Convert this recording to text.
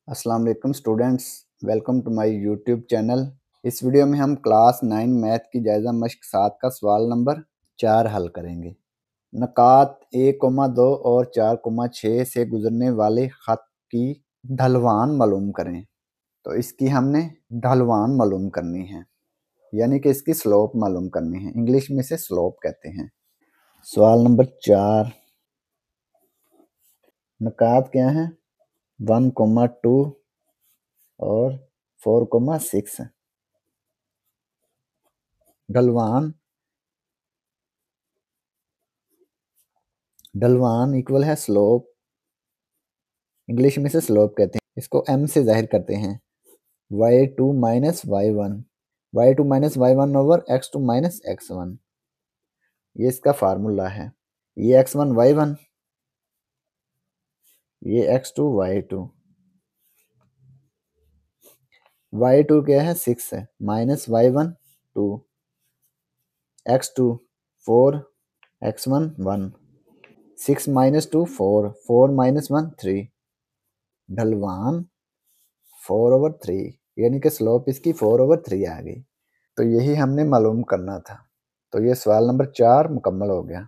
अस्सलाम वालेकुम students, welcome to my YouTube channel. इस वीडियो में हम क्लास 9 मैथ की जायज़ा मश्क 7 का सवाल नंबर 4 हल करेंगे। नकात 1,2 और 4,6 से गुजरने वाले ख़त की ढलवान मालूम करें। तो इसकी हमने ढलवान मालूम करनी है, यानी कि इसकी स्लोप मालूम करनी है। इंग्लिश में इसे स्लोप कहते हैं। सवाल नंबर 4, नकात क्या है? 1,2 और 4,6। ढलवान इक्वल है स्लोप। इंग्लिश में इसे स्लोप कहते हैं। इसको m से जाहिर करते हैं, y2 minus y1, y2 minus y1 over x2 minus x1। ये इसका फार्मूला है। ये x1 y1, ये x2 y2। y2 क्या है? 6 है, minus y1 2, x2 4, x1 1। 6 minus 2 4, 4 minus 1 3। ढलवान 4/3, यानी कि स्लोप इसकी 4/3 आ गई। तो यही हमने मालूम करना था। तो ये सवाल नंबर 4 मुकम्मल हो गया।